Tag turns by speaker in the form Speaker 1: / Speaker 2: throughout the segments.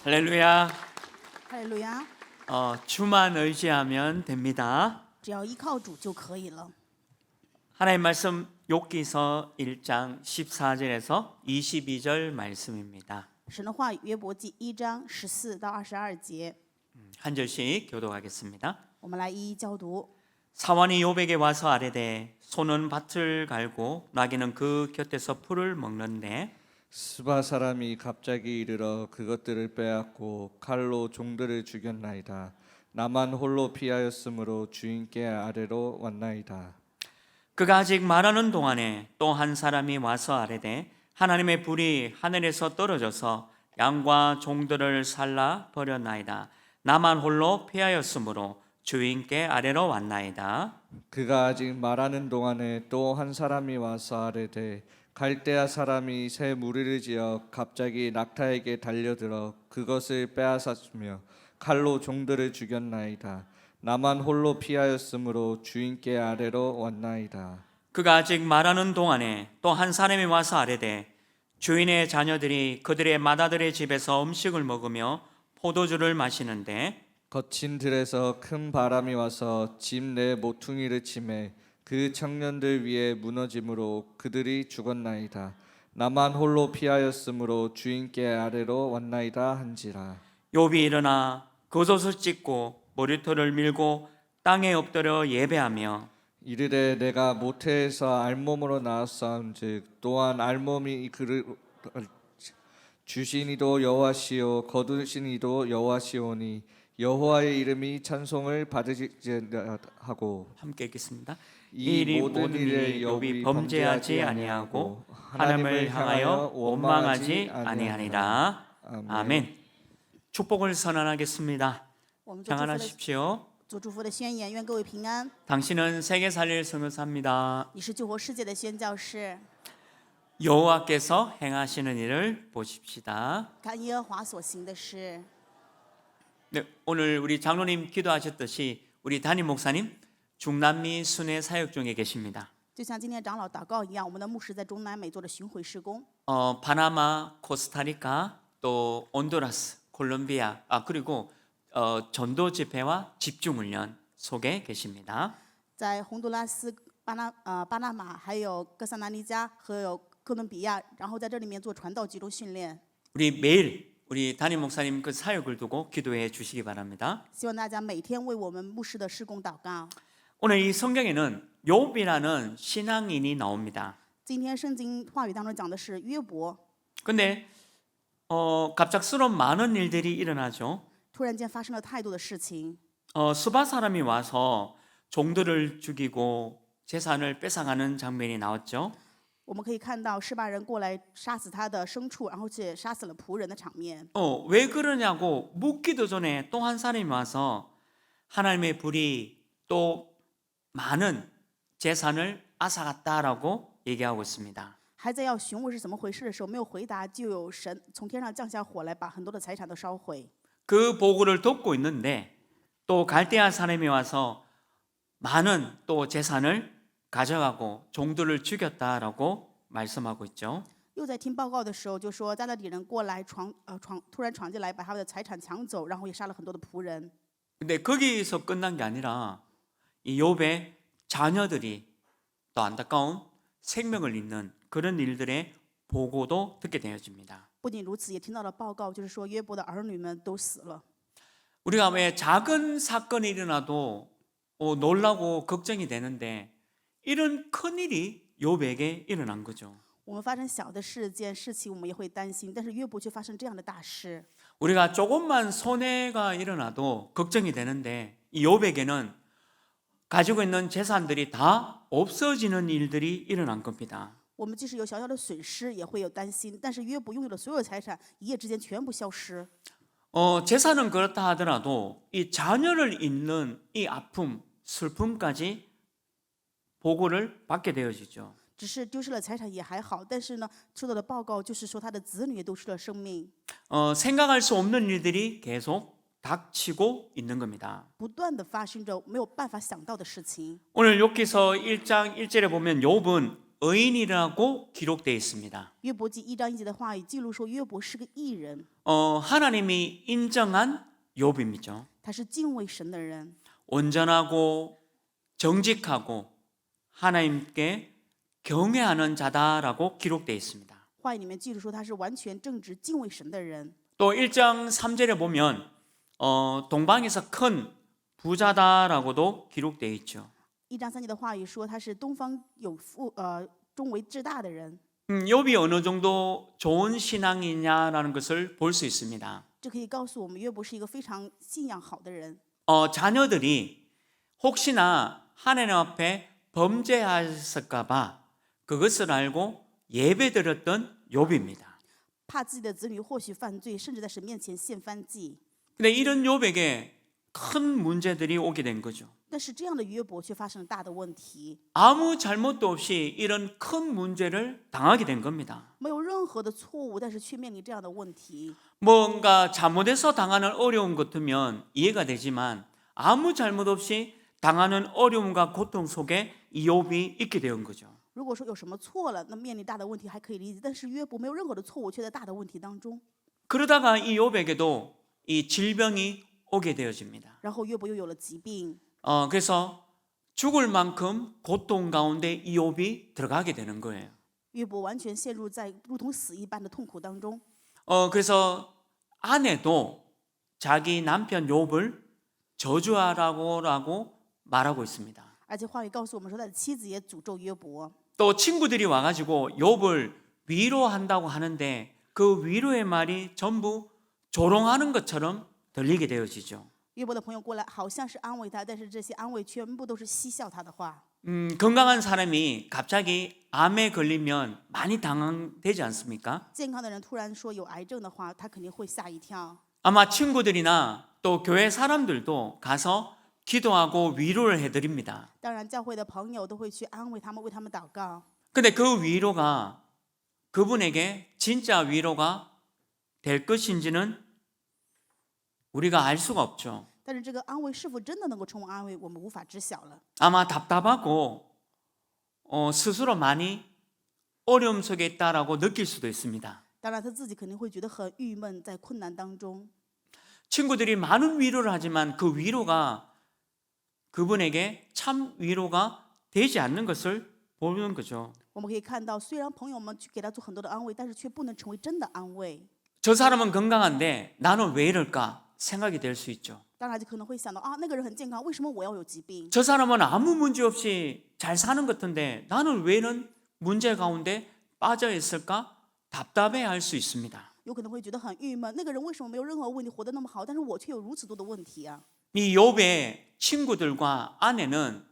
Speaker 1: 할렐루야.
Speaker 2: 哈利路亚！
Speaker 1: 주만 의지하면 됩니다.
Speaker 2: 只要依靠主就可以了。
Speaker 1: 하나님 말씀 욥기서 1장 14절에서 22절 말씀입니다.
Speaker 2: 神的话语，约伯记1章14到22节，
Speaker 1: 한 절씩 교독하겠습니다.
Speaker 2: 我们来一一教读。
Speaker 1: 사원이 욥에게 와서 아뢰되 소는 밭을 갈고 나귀는 그 곁에서 풀을 먹는데
Speaker 3: 스바 사람이 갑자기 이르러 그것들을 빼앗고 칼로 종들을 죽였나이다. 나만 홀로 피하였으므로 주인께 아래로 왔나이다.
Speaker 1: 그가 아직 말하는 동안에 또 한 사람이 와서 아뢰되 하나님의 불이 하늘에서 떨어져서 양과 종들을 살라 버렸나이다. 나만 홀로 피하였으므로 주인께 아래로 왔나이다.
Speaker 3: 그가 아직 말하는 동안에 또 한 사람이 와서 아뢰되 갈대아 사람이 새 무리를 지어 갑자기 낙타에게 달려들어 그것을 빼앗았으며 칼로 종들을 죽였나이다. 나만 홀로 피하였으므로 주인께 아래로 왔나이다.
Speaker 1: 그가 아직 말하는 동안에 또 한 사람이 와서 아뢰되 주인의 자녀들이 그들의 맏아들의 집에서 음식을 먹으며 포도주를 마시는데
Speaker 3: 거친 들에서 큰 바람이 와서 집 내 모퉁이를 치매 그 청년들 위에 무너짐으로 그들이 죽었나이다. 나만 홀로 피하였으므로 주인께 아래로 왔나이다 한지라.
Speaker 1: 욥이 일어나 겉옷을 찢고 머리털을 밀고 땅에 엎드려 예배하며
Speaker 3: 이르되 내가 모태에서 알몸으로 나왔사온즉 또한 알몸이 그를 주신 이도 여호와시요 거두신 이도 여호와시오니 여호와의 이름이 찬송을 받으시리라 하고.
Speaker 1: 함께 읽겠습니다.
Speaker 3: 이 모든 일에
Speaker 1: 욥이 범죄하지 아니하고 하나님을 향하여 원망하지 아니하니라. 아멘. 축복을 선언하겠습니다.
Speaker 2: 我们做祝福的
Speaker 1: 평안하십시오.
Speaker 2: 做祝福的宣言，愿各位平安。
Speaker 1: 당신은 세계 살릴 선교사입니다.
Speaker 2: 你是救活世界的宣教士，
Speaker 1: 여호와께서 행하시는 일을 보십시다.
Speaker 2: 看耶和华所行的事。
Speaker 1: 네, 오늘 우리 장로님 기도하셨듯이 우리 담임 목사님 중남미 순회 사역 중에 계십니다.
Speaker 2: 就像今天长老祷告一样，我们的牧师在中南美做的巡回施工。
Speaker 1: 파나마, 코스타리카, 또 온두라스, 콜롬비아, 그리고 전도 집회와 집중 훈련 속에 계십니다.
Speaker 2: 在洪都拉斯、巴拿马，还有哥萨纳尼加和有哥伦比亚，然后在这里面做传道集中训练。
Speaker 1: 우리 매일 우리 담임 목사님 그 사역을 두고 기도해 주시기 바랍니다.
Speaker 2: 希望大家每天为我们牧师的施工祷告。
Speaker 1: 오늘 이 성경에는 욥이라는 신앙인이 나옵니다.
Speaker 2: 今天圣经话语当中讲的是约伯，
Speaker 1: 근데 갑작스러운 많은 일들이 일어나죠.
Speaker 2: 突然间发生了太多的事情。
Speaker 1: 수바 사람이 와서 종들을 죽이고 재산을 뺏어가는 장면이 나왔죠.
Speaker 2: 我们可以看到示巴人过来杀死他的牲畜，然后且杀死了仆人的场面。
Speaker 1: 왜 그러냐고 묻기도 전에 또 한 사람이 와서 하나님의 불이 또 많은 재산을 앗아갔다라고 얘기하고 있습니다.
Speaker 2: 还在要询问是怎么回事的时候，没有回答，就有神从天上降下火来，把很多的财产都烧毁。
Speaker 1: 그 보고를 듣고 있는데 또 갈대아 사람이 와서 많은 또 재산을 가져가고 종들을 죽였다라고 말씀하고 있죠.
Speaker 2: 又在听报告的时候，就说加勒底人过来突然闯进来，把他们的财产抢走，然后也杀了很多的仆人。
Speaker 1: 근데 거기서 끝난 게 아니라 이 욥의 자녀들이 또 안타까운 생명을 잇는 그런 일들의 보고도 듣게 되어집니다.
Speaker 2: 不仅如此，也听到了报告，就是说约伯的儿女们都死了。
Speaker 1: 우리가 왜 작은 사건이 일어나도 놀라고 걱정이 되는데 이런 큰 일이 욥에게 일어난 거죠.
Speaker 2: 我们发生小的事情，我们也会担心，但是约伯却发生这样的大事。
Speaker 1: 우리가 조금만 손해가 일어나도 걱정이 되는데 이 욥에게는 가지고 있는 재산들이 다 없어지는 일들이 일어난 겁니다.
Speaker 2: 我们即使有小小的损失，也会有担心，但是约伯拥有的所有财产，一夜之间全部消失。
Speaker 1: 재산은 그렇다 하더라도 이 자녀를 잇는 이 아픔, 슬픔까지 보고를 받게 되어지죠.
Speaker 2: 只是丢失了财产也还好，但是呢，收到的报告就是说他的子女也都失了生命。
Speaker 1: 생각할 수 없는 일들이 계속 닥치고 있는 겁니다.
Speaker 2: 不断的发生着没有办法想到的事情。
Speaker 1: 오늘 욥기서 1장 1절에 보면 욥은 의인이라고 기록되어 있습니다.
Speaker 2: 约伯记1章1节的话语记录说，约伯是个义人，
Speaker 1: 하나님이 인정한 욥입니다.
Speaker 2: 他是敬畏神的人，
Speaker 1: 온전하고 정직하고 하나님께 경외하는 자다라고 기록되어 있습니다.
Speaker 2: 话语里面记录说他是完全正直、敬畏神的人。
Speaker 1: 또 1장 3절에 보면 동방에서 큰 부자다라고도 기록되어 있죠.
Speaker 2: 1章3节的话语说他是东方中为至大的人。
Speaker 1: 욥이 어느 정도 좋은 신앙이냐라는 것을 볼 수 있습니다.
Speaker 2: 这可以告诉我们，约伯是一个非常信仰好的人。
Speaker 1: 자녀들이 혹시나 하나님 앞에 범죄하였을까봐 그것을 알고 예배드렸던 욥입니다.
Speaker 2: 怕自己的子女或许犯罪，甚至在神面前献燔祭。
Speaker 1: 근데 이런 욥에게 큰 문제들이 오게 된 거죠.
Speaker 2: 但是这样的约伯却发生了大的问题，
Speaker 1: 아무 잘못도 없이 이런 큰 문제를 당하게 된 겁니다.
Speaker 2: 没有任何的错误，但是却面临这样的问题。
Speaker 1: 뭔가 잘못해서 당하는 어려움 같으면 이해가 되지만 아무 잘못 없이 당하는 어려움과 고통 속에 이 욥이 있게 된 거죠.
Speaker 2: 如果说有什么错了，那面临大的问题还可以理解，但是约伯没有任何的错误，却在大的问题当中。
Speaker 1: 그러다가 이 욥에게도 이 질병이 오게 되어집니다.
Speaker 2: 然后约伯又有了疾病，
Speaker 1: 그래서 죽을 만큼 고통 가운데 이 욥이 들어가게 되는 거예요.
Speaker 2: 约伯完全陷入在如同死一般的痛苦当中。
Speaker 1: 그래서 아내도 자기 남편 욥을 저주하라고 말하고 있습니다.
Speaker 2: 而且话语告诉我们说，他的妻子也诅咒约伯。
Speaker 1: 또 친구들이 와가지고 욥을 위로한다고 하는데 그 위로의 말이 전부 조롱하는 것처럼 들리게 되어지죠.
Speaker 2: 约伯的朋友过来，好像是安慰他，但是这些安慰全部都是嬉笑他的话。
Speaker 1: 건강한 사람이 갑자기 암에 걸리면 많이 당황되지 않습니까?
Speaker 2: 健康的人突然说有癌症的话，他肯定会吓一跳。
Speaker 1: 아마 친구들이나 또 교회 사람들도 가서 기도하고 위로를 해드립니다.
Speaker 2: 当然，教会的朋友都会去安慰他们，为他们祷告。
Speaker 1: 근데 그 위로가 그분에게 진짜 위로가 될 것인지는 우리가 알 수가 없죠.
Speaker 2: 但是这个安慰是否真的能够成为安慰，我们无法知晓了。
Speaker 1: 아마 답답하고 스스로 많이 어려움 속에 있다라고 느낄 수도 있습니다.
Speaker 2: 当然，他自己肯定会觉得很郁闷，在困难当中。
Speaker 1: 친구들이 많은 위로를 하지만 그 위로가 그분에게 참 위로가 되지 않는 것을 보는 거죠.
Speaker 2: 我们可以看到，虽然朋友们去给他做很多的安慰，但是却不能成为真的安慰。
Speaker 1: 저 사람은 건강한데 나는 왜 이럴까 생각이 될 수 있죠.
Speaker 2: 当然就可能会想到啊，那个人很健康，为什么我要有疾病？
Speaker 1: 저 사람은 아무 문제 없이 잘 사는 것 같은데 나는 왜 이런 문제 가운데 빠져 있을까 답답해할 수 있습니다.
Speaker 2: 有可能会觉得很郁闷，那个人为什么没有任何问题，活得那么好，但是我却有如此多的问题啊？
Speaker 1: 이 욥의 친구들과 아내는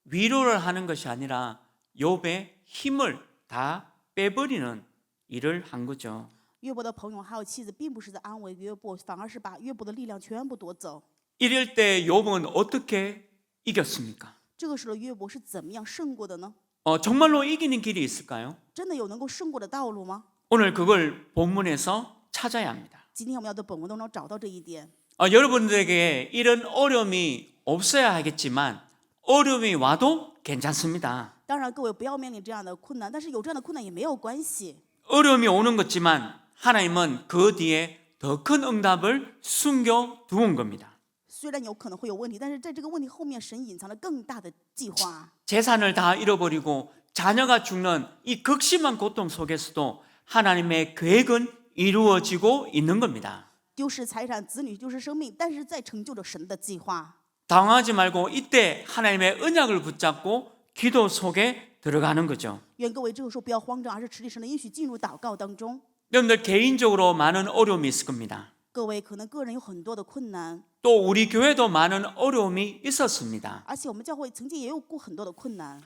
Speaker 1: 위로를 하는 것이 아니라 욥의 힘을 다 빼버리는 일을 한 거죠.
Speaker 2: 约伯的朋友还有妻子，并不是在安慰约伯，反而是把约伯的力量全部夺走。
Speaker 1: 이럴 때 욥은 어떻게 이겼습니까?
Speaker 2: 这个时候，约伯是怎么样胜过的呢？
Speaker 1: 정말로 이기는 길이 있을까요?
Speaker 2: 真的有能够胜过的道路吗？
Speaker 1: 오늘 그걸 본문에서 찾아야 합니다.
Speaker 2: 今天我们要在本文当中找到这一点。
Speaker 1: 여러분들에게 이런 어려움이 없어야 하겠지만 어려움이 와도 괜찮습니다.
Speaker 2: 当然，各位不要面临这样的困难，但是有这样的困难也没有关系。
Speaker 1: 어려움이 오는 것지만 하나님은 그 뒤에 더 큰 응답을 숨겨 두은 겁니다.
Speaker 2: 虽然有可能会有问题，但是在这个问题后面，神隐藏了更大的计划。
Speaker 1: 재산을 다 잃어버리고 자녀가 죽는 이 극심한 고통 속에서도 하나님의 계획은 이루어지고 있는 겁니다.
Speaker 2: 丢失财产、子女丢失生命，但是在成就着神的计划。
Speaker 1: 당황하지 말고 이때 하나님의 언약을 붙잡고 기도 속에 들어가는 거죠.
Speaker 2: 愿各位这个时候不要慌张，而是持定神的应许进入祷告当中。
Speaker 1: 여러분들 개인적으로 많은 어려움이 있을 겁니다.
Speaker 2: 各位可能个人有很多的困难，
Speaker 1: 또 우리 교회도 많은 어려움이 있었습니다.
Speaker 2: 而且我们教会曾经也有过很多的困难。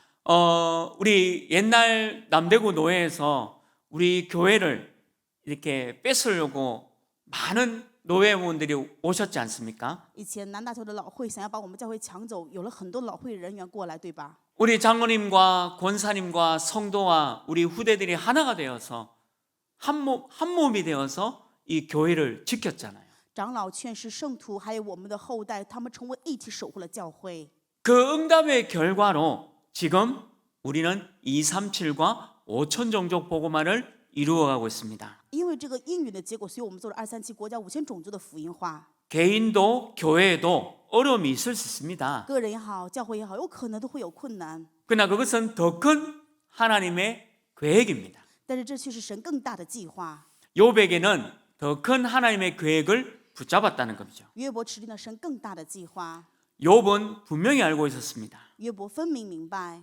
Speaker 1: 우리 옛날 남대구 노회에서 우리 교회를 이렇게 뺏으려고 많은 노회원들이 오셨지 않습니까?
Speaker 2: 以前南大桥的老会想要把我们教会抢走，有了很多老会人员过来，对吧？
Speaker 1: 우리 장로님과 권사님과 성도와 우리 후대들이 하나가 되어서 한 몸이 되어서 이 교회를 지켰잖아요.
Speaker 2: 长老、劝士、圣徒，还有我们的后代，他们成为一体守护了教会。
Speaker 1: 그 응답의 결과로 지금 우리는 237과 5천 종족 복음화를 이루어가고 있습니다.
Speaker 2: 因为这个应允的结果，所以我们做了237国家5000种族的福音化。
Speaker 1: 개인도 교회도 어려움이 있을 수 있습니다.
Speaker 2: 个人也好，教会也好，有可能都会有困难，
Speaker 1: 그러나 그것은 더 큰 하나님의 계획입니다.
Speaker 2: 但是这却是神更大的计划。
Speaker 1: 욥에게는 더 큰 하나님의 계획을 붙잡았다는 거죠.
Speaker 2: 约伯持定了神更大的计划。
Speaker 1: 욥은 분명히 알고 있었습니다.
Speaker 2: 约伯分明明白，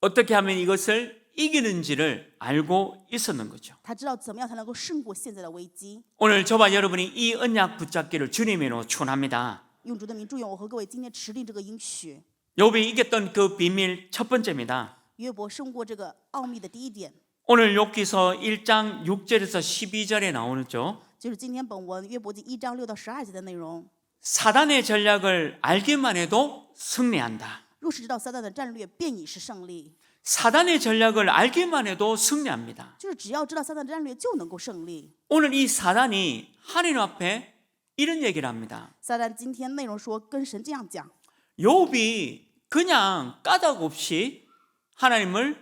Speaker 1: 어떻게 하면 이것을 이기는지를 알고 있었는 거죠.
Speaker 2: 他知道怎么样才能够胜过现在的危机。
Speaker 1: 오늘 저와 여러분이 이 언약 붙잡기를 주님으로 축원합니다.
Speaker 2: 用主的名祝愿我和各位今天持定这个应许。
Speaker 1: 욥이 이겼던 그 비밀 첫 번째입니다.
Speaker 2: 约伯胜过这个奥秘的第一点，
Speaker 1: 오늘 욥기서 1장 6절에서 12절에 나오죠.
Speaker 2: 就是今天本文约伯记1章6到12节的内容。
Speaker 1: 사단의 전략을 알기만 해도 승리한다.
Speaker 2: 若是知道撒旦的战略，便已是胜利。
Speaker 1: 사단의 전략을 알기만 해도 승리합니다.
Speaker 2: 就是只要知道撒旦的战略，就能够胜利。
Speaker 1: 오늘 이 사단이 하나님 앞에 이런 얘기를 합니다.
Speaker 2: 撒旦今天内容说，跟神这样讲：
Speaker 1: 욥이 그냥 까닭 없이 하나님을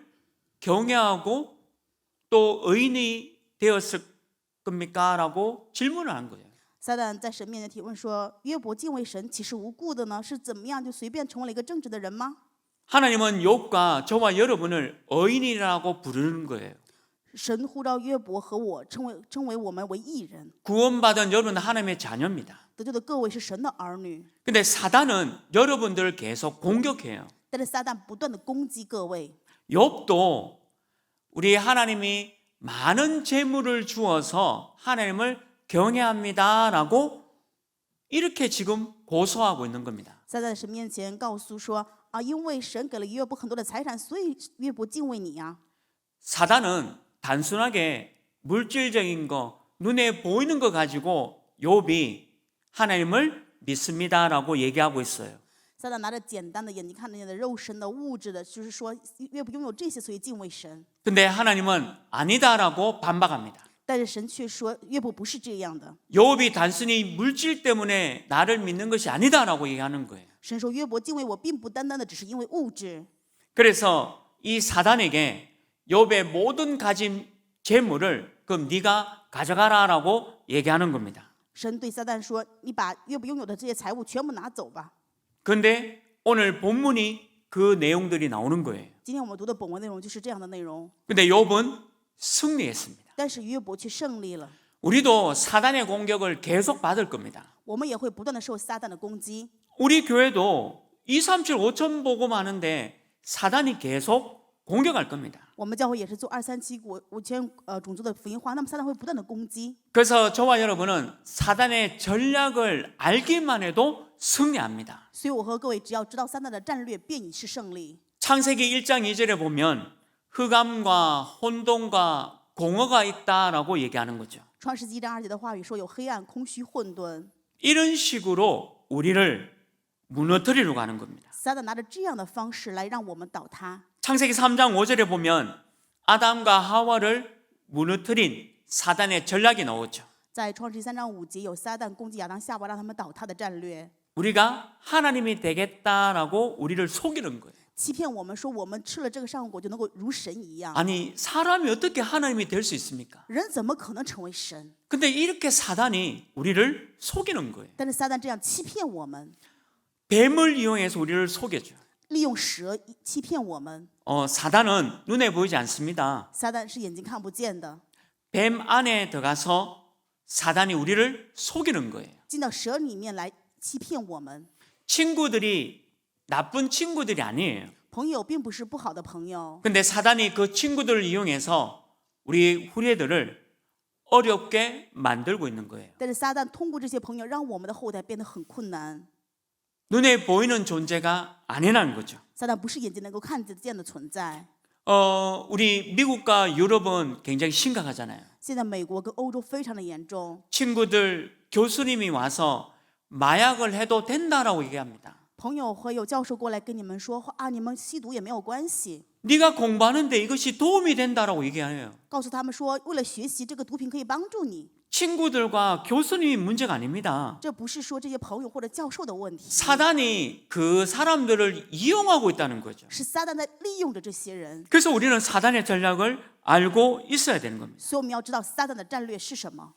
Speaker 1: 경외하고 또 의인이 되었을 겁니까? 라고 질문을 한 거예요.
Speaker 2: 撒旦在神面前提问说：“约伯敬畏神，岂是无故的呢？是怎么样就随便成为了一个正直的人吗？”
Speaker 1: 하나님은 욥과 저와 여러분을 의인이라고 부르는 거예요.
Speaker 2: 神呼召约伯和我称为我们为义人，
Speaker 1: 구원받은 여러분은 하나님의 자녀입니다.
Speaker 2: 得救的各位是神的儿女。
Speaker 1: 근데 사단은 여러분들을 계속 공격해요.
Speaker 2: 但是撒旦不断的攻击各位。
Speaker 1: 욥도 우리 하나님이 많은 재물을 주어서 하나님을 경외합니다라고 이렇게 지금 고소하고 있는 겁니다.
Speaker 2: 撒旦在神面前告诉说：“啊，因为神给了约伯很多的财产，所以约伯敬畏你呀。”
Speaker 1: 사단은 단순하게 물질적인 거, 눈에 보이는 거 가지고 욥이 하나님을 믿습니다라고 얘기하고 있어요.
Speaker 2: 撒旦拿着简单的眼睛看得见的肉身的物质的，就是说约伯拥有这些，所以敬畏神。
Speaker 1: 근데 하나님은 아니다라고 반박합니다.
Speaker 2: 但是神却说约伯不是这样的。
Speaker 1: 욥이 단순히 물질 때문에 나를 믿는 것이 아니다라고 얘기하는 거예요.
Speaker 2: 神说约伯敬畏我，并不单单的只是因为物质。
Speaker 1: 그래서 이 사단에게 욥의 모든 가진 재물을 그럼 네가 가져가라라고 얘기하는 겁니다.
Speaker 2: 神对撒旦说：“你把约伯拥有的这些财物全部拿走吧。”
Speaker 1: 그런데 오늘 본문이 그 내용들이 나오는 거예요.
Speaker 2: 今天我们读的本文内容就是这样的内容。
Speaker 1: 근데 욥은 승리했습니다.
Speaker 2: 但是约伯却胜利了。
Speaker 1: 우리도 사단의 공격을 계속 받을 겁니다.
Speaker 2: 我们也会不断的受撒旦的攻击。
Speaker 1: 우리 교회도 237 5천 복음하는데 사단이 계속 공격할 겁니다.
Speaker 2: 我们教会也是做237国5000种族的福音化，那么撒旦会不断的攻击。
Speaker 1: 그래서 저와 여러분은 사단의 전략을 알기만 해도 승리합니다.
Speaker 2: 所以我和各位只要知道撒旦的战略，便已是胜利。
Speaker 1: 창세기 1장 2절에 보면 흑암과 혼돈과 공허가 있다라고 얘기하는 거죠.
Speaker 2: 创世纪1章2节的话语说，有黑暗、空虚、混沌。
Speaker 1: 이런 식으로 우리를 무너뜨리려고 하는 겁니다.
Speaker 2: 撒旦拿着这样的方式来让我们倒塌。
Speaker 1: 창세기 3장 5절에 보면 아담과 하와를 무너뜨린 사단의 전략이 나오죠.
Speaker 2: 在创世纪3章5节有撒旦攻击亚当夏娃，让他们倒塌的战略，
Speaker 1: 우리가 하나님이 되겠다라고 우리를 속이는 거예요.
Speaker 2: 欺骗我们说我们吃了这个善果就能够如神一样。
Speaker 1: 아니 사람이 어떻게 하나님이 될 수 있습니까?
Speaker 2: 人怎么可能成为神？
Speaker 1: 근데 이렇게 사단이 우리를 속이는 거예요.
Speaker 2: 但是撒旦这样欺骗我们，
Speaker 1: 뱀을 이용해서 우리를 속여줘.
Speaker 2: 利用蛇欺骗我们。
Speaker 1: 사단은 눈에 보이지 않습니다.
Speaker 2: 撒旦是眼睛看不见的，
Speaker 1: 뱀 안에 들어가서 사단이 우리를 속이는 거예요.
Speaker 2: 进到蛇里面来欺骗我们。
Speaker 1: 친구들이 나쁜 친구들이 아니에요.
Speaker 2: 朋友并不是不好的朋友，
Speaker 1: 근데 사단이 그 친구들을 이용해서 우리 후대들을 어렵게 만들고 있는 거예요.
Speaker 2: 但是撒旦通过这些朋友，让我们的后代变得很困难。
Speaker 1: 눈에 보이는 존재가 아니라는 거죠.
Speaker 2: 撒旦不是眼睛能够看得见的存在。
Speaker 1: 우리 미국과 유럽은 굉장히 심각하잖아요.
Speaker 2: 现在美国跟欧洲非常的严重，
Speaker 1: 친구들, 교수님이 와서 마약을 해도 된다라고 얘기합니다.
Speaker 2: 朋友会有教授过来跟你们说啊，你们吸毒也没有关系，
Speaker 1: 네가 공부하는데 이것이 도움이 된다라고 얘기해요.
Speaker 2: 告诉他们说，为了学习这个毒品可以帮助你。
Speaker 1: 친구들과 교수님이 문제가 아닙니다.
Speaker 2: 这不是说这些朋友或者教授的问题，
Speaker 1: 사단이 그 사람들을 이용하고 있다는 거죠.
Speaker 2: 是撒旦在利用着这些人。
Speaker 1: 그래서 우리는 사단의 전략을 알고 있어야 되는 겁니다.
Speaker 2: 所以我们要知道撒旦的战略是什么。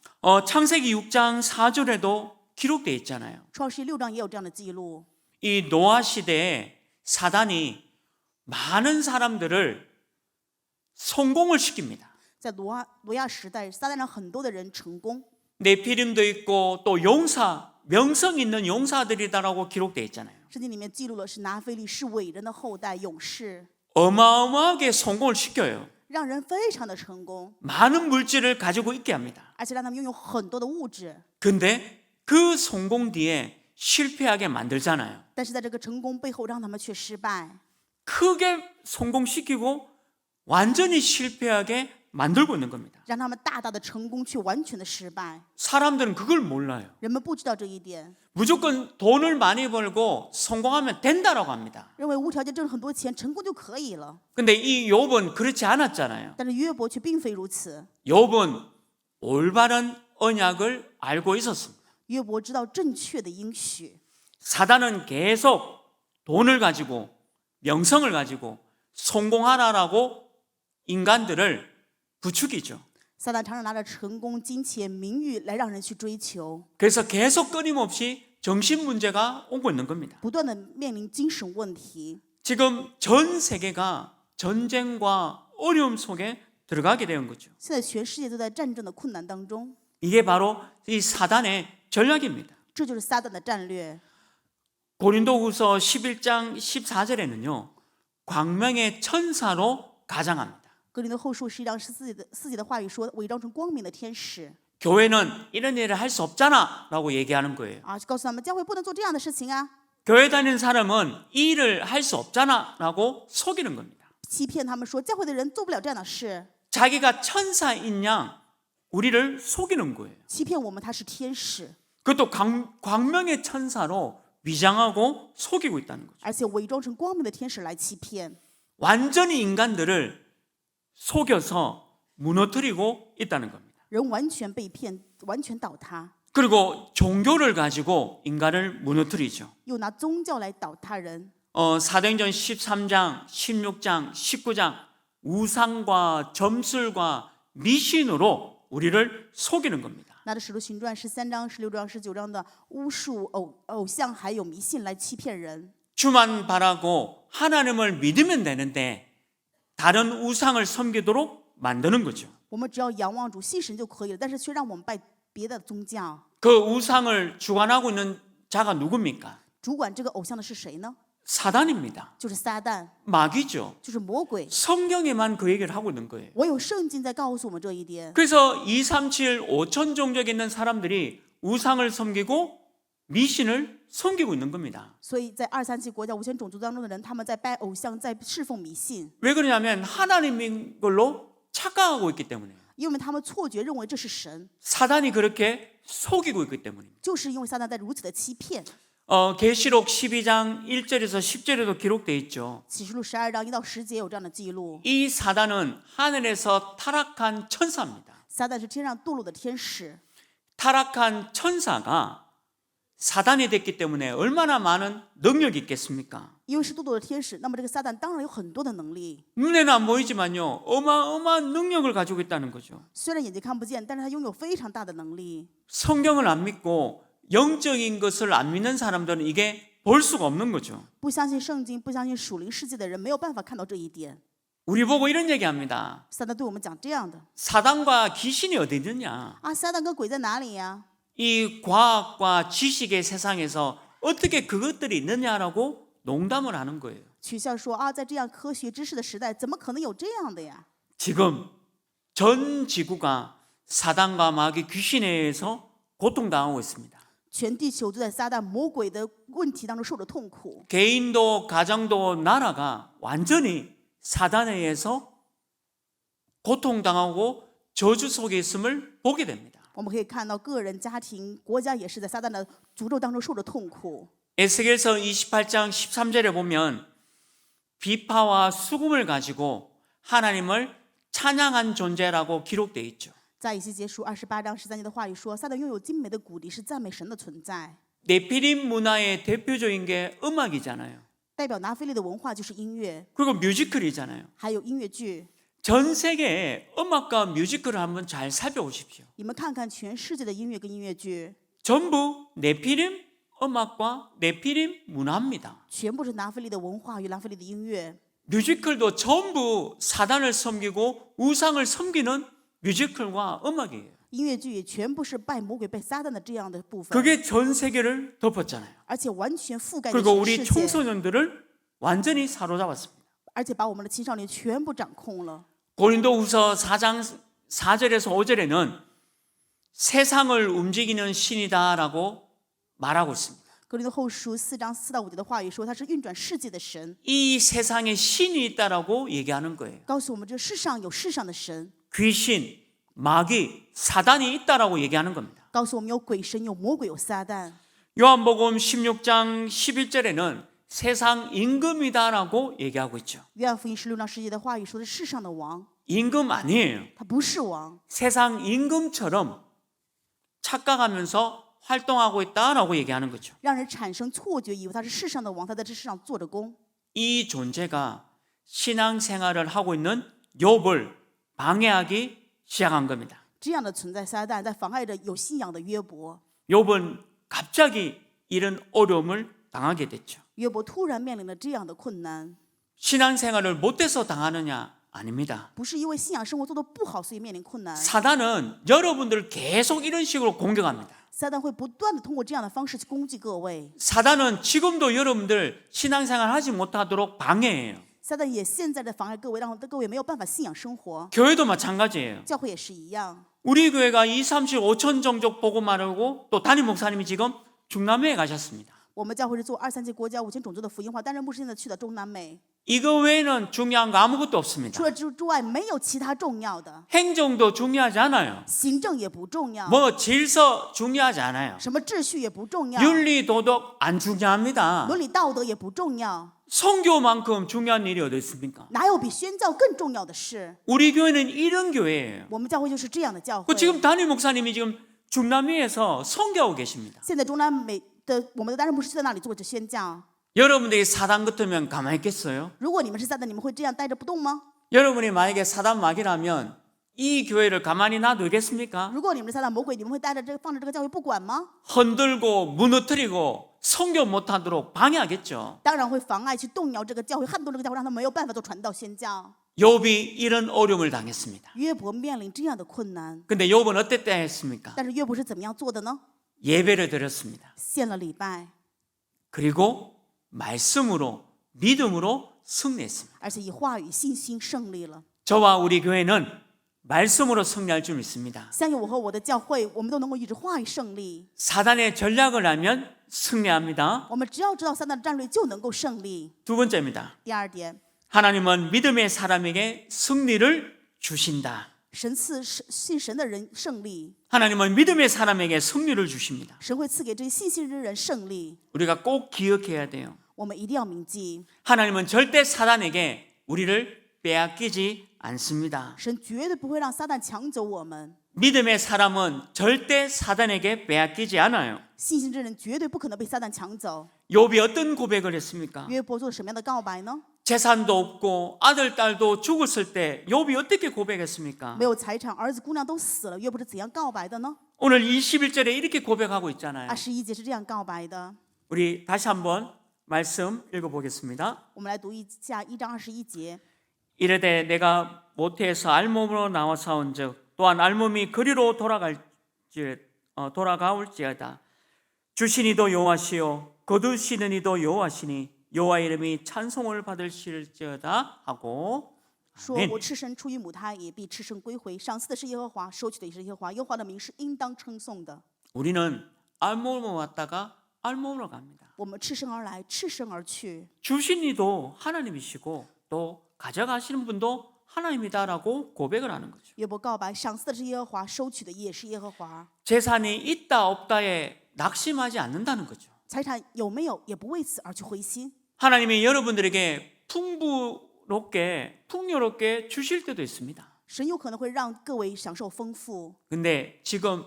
Speaker 1: 창세기 6장 4절에도 기록되어 있잖아요.
Speaker 2: 创世6章也有这样的记录。
Speaker 1: 이 노아 시대에 사단이 많은 사람들을 성공을 시킵니다.
Speaker 2: 在挪亚时代，撒旦让很多的人成功。
Speaker 1: 네피림도 있고 또 용사, 명성 있는 용사들이다라고 기록되어 있잖아요.
Speaker 2: 圣经里面记录了是拿非利是伟人的后代勇士，
Speaker 1: 어마어마하게 성공을 시켜요.
Speaker 2: 让人非常的成功，
Speaker 1: 많은 물질을 가지고 있게 합니다.
Speaker 2: 而且让他们拥有很多的物质。
Speaker 1: 근데 그 성공 뒤에 실패하게 만들잖아요.
Speaker 2: 但是在这个成功背后，让他们却失败，
Speaker 1: 크게 성공시키고 완전히 실패하게 만들고 있는 겁니다.
Speaker 2: 让他们大大的成功却完全的失败。
Speaker 1: 사람들은 그걸 몰라요.
Speaker 2: 人们不知道这一点，
Speaker 1: 무조건 돈을 많이 벌고 성공하면 된다라고 합니다.
Speaker 2: 认为无条件挣很多钱，成功就可以了。
Speaker 1: 근데 이 욥은 그렇지 않았잖아요.
Speaker 2: 但是约伯却并非如此，
Speaker 1: 욥은 올바른 언약을 알고 있었습니다.
Speaker 2: 约伯知道正确的应许。
Speaker 1: 사단은 계속 돈을 가지고 명성을 가지고 성공하라라고 인간들을 부추기죠.
Speaker 2: 撒旦常常拿着成功、金钱、名誉来让人去追求，
Speaker 1: 그래서 계속 끊임없이 정신 문제가 오고 있는 겁니다.
Speaker 2: 不断的面临精神问题。
Speaker 1: 지금 전 세계가 전쟁과 어려움 속에 들어가게 된 거죠.
Speaker 2: 现在全世界都在战争的困难当中，
Speaker 1: 이게 바로 이 사단의 전략입니다.
Speaker 2: 这就是撒旦的战略。
Speaker 1: 고린도후서 11장 14절에는요. 광명의 천사로 가장합니다.
Speaker 2: 格林多后书11章14节的话语说，伪装成光明的天使
Speaker 1: 교회는 이런 일을 할 수 없잖아 라고 얘기하는 거예요.
Speaker 2: 啊，就告诉他们教会不能做这样的事情啊，
Speaker 1: 교회 다니는 사람은 이 일을 할 수 없잖아 라고 속이는 겁니다.
Speaker 2: 欺骗他们说教会的人做不了这样的事，
Speaker 1: 자기가 천사인 양 우리를 속이는 거예요.
Speaker 2: 欺骗我们他是天使，
Speaker 1: 그것도 광명의 천사로 위장하고 속이고 있다는 거죠.
Speaker 2: 而且伪装成光明的天使来欺骗，
Speaker 1: 완전히 인간들을 속여서 무너뜨리고 있다는 겁니다.
Speaker 2: 人完全被骗，完全倒塌，
Speaker 1: 그리고 종교를 가지고 인간을 무너뜨리죠.
Speaker 2: 又拿宗教来倒他人。
Speaker 1: 사도행전 13장, 16장, 19장 우상과 점술과 미신으로 우리를 속이는 겁니다.
Speaker 2: 拿着使徒行传13章、16章、19章的巫术、偶像还有迷信来欺骗人。
Speaker 1: 주만 바라고 하나님을 믿으면 되는데 다른 우상을 섬기도록 만드는 거죠.
Speaker 2: 我们只要仰望主、信神就可以了，但是却让我们拜别的宗教。
Speaker 1: 그 우상을 주관하고 있는 자가 누굽니까?
Speaker 2: 主管这个偶像的是谁呢？
Speaker 1: 사단입니다.
Speaker 2: 就是撒旦，
Speaker 1: 마귀죠.
Speaker 2: 就是魔鬼。
Speaker 1: 성경에만 그 얘기를 하고 있는 거예요.
Speaker 2: 唯有圣经在告诉我们这一点。
Speaker 1: 그래서 237, 5천 종족에 있는 사람들이 우상을 섬기고 미신을 섬기고 있는 겁니다.
Speaker 2: 所以在237国家5000种族当中的人，他们在拜偶像，在侍奉迷信，
Speaker 1: 왜 그러냐면 하나님인 걸로 착각하고 있기 때문에.
Speaker 2: 因为他们错觉认为这是神，
Speaker 1: 사단이 그렇게 속이고 있기 때문입니다.
Speaker 2: 就是因为撒旦在如此的欺骗。
Speaker 1: 계시록 12장 1절에서 10절에도 기록되어 있죠.
Speaker 2: 启示录12章1到10节有这样的记录。
Speaker 1: 이 사단은 하늘에서 타락한 천사입니다.
Speaker 2: 撒旦是天上堕落的天使，
Speaker 1: 타락한 천사가 사단이 됐기 때문에 얼마나 많은 능력이 있겠습니까?
Speaker 2: 因为是堕落的天使，那么这个撒旦当然有很多的能力。
Speaker 1: 눈에는 안 보이지만요. 어마어마한 능력을 가지고 있다는 거죠.
Speaker 2: 虽然眼睛看不见，但是他拥有非常大的能力。
Speaker 1: 성경을 안 믿고 영적인 것을 안 믿는 사람들은 이게 볼 수가 없는 거죠.
Speaker 2: 不相信圣经、不相信属灵世界的人，没有办法看到这一点。
Speaker 1: 우리 보고 이런 얘기합니다.
Speaker 2: 撒旦对我们讲这样的
Speaker 1: 사단과 귀신이 어디 있느냐?
Speaker 2: 啊，撒旦跟鬼在哪里呀？
Speaker 1: 이 과학과 지식의 세상에서 어떻게 그것들이 있느냐라고 농담을 하는 거예요.
Speaker 2: 取笑说啊，在这样科学知识的时代，怎么可能有这样的呀？
Speaker 1: 지금 전 지구가 사단과 마귀 귀신에 의해서 고통당하고 있습니다.
Speaker 2: 全地球都在撒旦魔鬼的问题当中受着痛苦，
Speaker 1: 개인도 가정도 나라가 완전히 사단에 의해서 고통당하고 저주 속에 있음을 보게 됩니다.
Speaker 2: 我们可以看到个人、家庭、国家也是在撒旦的诅咒当中受着痛苦。
Speaker 1: 에스겔서 28장 13절에 보면 비파와 수금을 가지고 하나님을 찬양한 존재라고 기록되어 있죠.
Speaker 2: 在以西结书28章13节的话语说，撒旦拥有精美的骨笛，是赞美神的存在。
Speaker 1: 네피림 문화의 대표적인 게 음악이잖아요.
Speaker 2: 代表拿非利的文化就是音乐，
Speaker 1: 그리고 뮤지컬이잖아요.
Speaker 2: 还有音乐剧。
Speaker 1: 전 세계의 음악과 뮤지컬을 한번 잘 살펴보십시오.
Speaker 2: 你们看看全世界的音乐跟音乐剧，
Speaker 1: 전부 네피림 음악과 네피림 문화입니다.
Speaker 2: 全部是拿非利的文化与拿非利的音乐。
Speaker 1: 뮤지컬도 전부 사단을 섬기고 우상을 섬기는 뮤지컬과 음악이에요.
Speaker 2: 音乐剧也全部是拜魔鬼、拜撒旦的这样的部分，
Speaker 1: 그게 전 세계를 덮었잖아요.
Speaker 2: 而且完全覆盖了
Speaker 1: 그리고
Speaker 2: 全
Speaker 1: 우리
Speaker 2: 世界，
Speaker 1: 청소년들을 완전히 사로잡았습니다.
Speaker 2: 而且把我们的青少年全部掌控了。
Speaker 1: 고린도후서 4장 4절에서 5절에는 세상을 움직이는 신이다라고 말하고 있습니다.
Speaker 2: 格林多后书4章4到5节的话语说，他是运转世界的神，
Speaker 1: 이 세상에 신이 있다라고 얘기하는 거예요.
Speaker 2: 告诉我们这世上有世上的神，
Speaker 1: 귀신, 마귀, 사단이 있다라고 얘기하는 겁니다.
Speaker 2: 告诉我们有鬼神、有魔鬼、有撒旦。
Speaker 1: 요한복음 16장 11절에는 세상 임금이다라고 얘기하고 있죠.
Speaker 2: 约翰福音16章10节的话语说的是世上的王，
Speaker 1: 임금 아니에요.
Speaker 2: 他不是王，
Speaker 1: 세상 임금처럼 착각하면서 활동하고 있다라고 얘기하는 거죠.
Speaker 2: 让人产生错觉，以为他是世上的王，他在这世上做着工。
Speaker 1: 이 존재가 신앙생활을 하고 있는 욥을 방해하기 시작한 겁니다.
Speaker 2: 这样的存在撒旦在妨碍着有信仰的约伯。
Speaker 1: 욥은 갑자기 이런 어려움을 당하게 됐죠.
Speaker 2: 约伯突然面临了这样的困难，
Speaker 1: 신앙생활을 못해서 당하느냐? 아닙니다.
Speaker 2: 不是因为信仰生活做得不好所以面临困难，
Speaker 1: 사단은 여러분들을 계속 이런 식으로 공격합니다.
Speaker 2: 撒旦会不断的通过这样的方式去攻击各位。
Speaker 1: 사단은 지금도 여러분들 신앙생활 하지 못하도록 방해해요.
Speaker 2: 撒旦也现在在妨碍各位，让各位没有办法信仰生活。
Speaker 1: 교회도 마찬가지예요.
Speaker 2: 教会也是一样，
Speaker 1: 우리 교회가 2, 35천 정족 복음하려고 또 담임 목사님이 지금 중남미에 가셨습니다.
Speaker 2: 我们教会是做2、3届国家5000种族的福音化，担任牧师现在去到中南美，
Speaker 1: 이거 외에는 중요한 거 아무것도 없습니다.
Speaker 2: 除了之外没有其他重要的，
Speaker 1: 행정도 중요하지 않아요.
Speaker 2: 行政也不重要，
Speaker 1: 뭐 질서 중요하지 않아요.
Speaker 2: 什么秩序也不重要，
Speaker 1: 윤리 도덕 안 중요합니다.
Speaker 2: 伦理道德也不重要，
Speaker 1: 선교만큼 중요한 일이 어디 있습니까?
Speaker 2: 哪有比宣教更重要的事？
Speaker 1: 우리 교회는 이런 교회예요.
Speaker 2: 我们教会就是这样的教会
Speaker 1: 그 。 지금 담임 목사님이 지금 중남미에서 선교하고 계십니다.
Speaker 2: 现在中南美的我们的担任牧师就在那里做着宣教。
Speaker 1: 여러분들이 사단 같으면 가만히 있겠어요?
Speaker 2: 如果你们是撒旦，你们会这样待着不动吗？
Speaker 1: 여러분이 만약에 사단 마귀라면 이 교회를 가만히 놔두겠습니까?
Speaker 2: 如果你们是撒旦魔鬼，你们会待着放着这个教会不管吗？
Speaker 1: 흔들고 무너뜨리고 선교 못하도록 방해하겠죠.
Speaker 2: 当然会妨碍去动摇这个教会，撼动这个教会，让他没有办法做传道宣教。
Speaker 1: 욥이 이런 어려움을 당했습니다.
Speaker 2: 约伯面临这样的困难，
Speaker 1: 근데 욥은 어땠다 했습니까?
Speaker 2: 但是约伯是怎么样做的呢？
Speaker 1: 예배를 드렸습니다.
Speaker 2: 献了礼拜，
Speaker 1: 그리고 말씀으로 믿음으로 승리했습니다.
Speaker 2: 而且以话语信心胜利了。
Speaker 1: 저와 우리 교회는 말씀으로 승리할 줄 믿습니다.
Speaker 2: 相信我和我的教会，我们都能够以着话语胜利。
Speaker 1: 사단의 전략을 알면 승리합니다.
Speaker 2: 我们只要知道撒旦的战略，就能够胜利。
Speaker 1: 두 번째입니다.
Speaker 2: 第二点，
Speaker 1: 하나님은 믿음의 사람에게 승리를 주신다.
Speaker 2: 神赐信神的人胜利，
Speaker 1: 하나님은 믿음의 사람에게 승리를 주십니다.
Speaker 2: 神会赐给这些信心的人胜利。
Speaker 1: 우리가 꼭 기억해야 돼요.
Speaker 2: 我们一定要铭记，
Speaker 1: 하나님은 절대 사단에게 우리를 빼앗기지 않습니다.
Speaker 2: 神绝对不会让撒旦抢走我们。
Speaker 1: 믿음의 사람은 절대 사단에게 빼앗기지 않아요.
Speaker 2: 信心之人绝对不可能被撒旦抢走。
Speaker 1: 욥이 어떤 고백을 했습니까?
Speaker 2: 约伯做了什么样的告白呢？
Speaker 1: 재산도 없고 아들 딸도 죽었을 때 욥이 어떻게 고백했습니까?
Speaker 2: 没有财产，儿子姑娘都死了，约伯是怎样告白的呢？
Speaker 1: 오늘 21절에 이렇게 고백하고 있잖아요.
Speaker 2: 21节是这样告白的。
Speaker 1: 우리 다시 한번 말씀 읽어보겠습니다.
Speaker 2: 我们来读一下1章21节。
Speaker 1: 이르되 내가 모태에서 알몸으로 나와사온즉 또한 알몸이 그리로 돌아가올지어다. 주신 이도 여호와시요 거두시는 이도 여호와시니 여호와 이름이 찬송을 받으실지어다 하고
Speaker 2: 说
Speaker 1: 아멘.
Speaker 2: 我赤身出于母胎，也必赤身归回。赏赐的是耶和华，收取的也是耶和华。耶和华的名是应当称颂的。
Speaker 1: 우리는 알몸으로 왔다가 알몸으로 갑니다.
Speaker 2: 我们赤身而来，赤身而去。
Speaker 1: 주신 이도 하나님이시고 또 가져가시는 분도 하나님이다라고 고백을 하는 거죠.
Speaker 2: 约伯告白，赏赐的是耶和华，收取的也是耶和华。
Speaker 1: 재산이 있다 없다에 낙심하지 않는다는 거죠.
Speaker 2: 财产有没有，也不为此而去灰心。
Speaker 1: 하나님이 여러분들에게 풍요롭게 주실 때도 있습니다.
Speaker 2: 神有可能会让各位享受丰富，
Speaker 1: 근데 지금